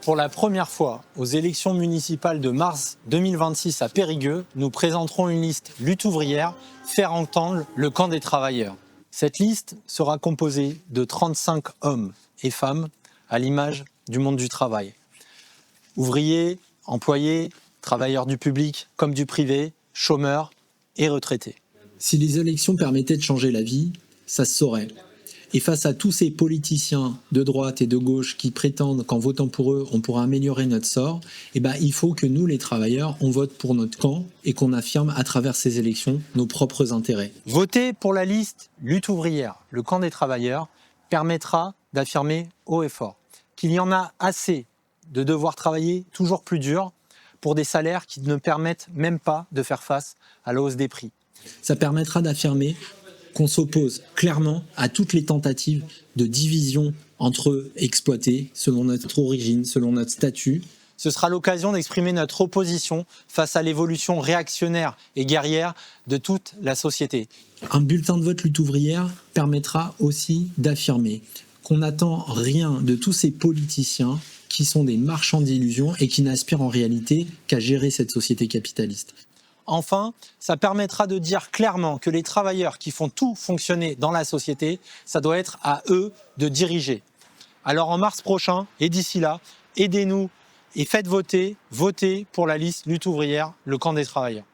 Pour la première fois, aux élections municipales de mars 2026 à Périgueux, nous présenterons une liste lutte ouvrière, faire entendre le camp des travailleurs. Cette liste sera composée de 35 hommes et femmes à l'image du monde du travail. Ouvriers, employés, travailleurs du public comme du privé, chômeurs et retraités. Si les élections permettaient de changer la vie, ça se saurait. Et face à tous ces politiciens de droite et de gauche qui prétendent qu'en votant pour eux, on pourra améliorer notre sort, il faut que nous, les travailleurs, on vote pour notre camp et qu'on affirme à travers ces élections nos propres intérêts. Voter pour la liste lutte ouvrière, le camp des travailleurs, permettra d'affirmer haut et fort qu'il y en a assez de devoir travailler toujours plus dur pour des salaires qui ne permettent même pas de faire face à la hausse des prix. Ça permettra d'affirmer qu'on s'oppose clairement à toutes les tentatives de division entre exploités, selon notre origine, selon notre statut. Ce sera l'occasion d'exprimer notre opposition face à l'évolution réactionnaire et guerrière de toute la société. Un bulletin de vote lutte ouvrière permettra aussi d'affirmer qu'on n'attend rien de tous ces politiciens qui sont des marchands d'illusions et qui n'aspirent en réalité qu'à gérer cette société capitaliste. Enfin, ça permettra de dire clairement que les travailleurs qui font tout fonctionner dans la société, ça doit être à eux de diriger. Alors en mars prochain, et d'ici là, aidez-nous et faites voter pour la liste lutte ouvrière, le camp des travailleurs.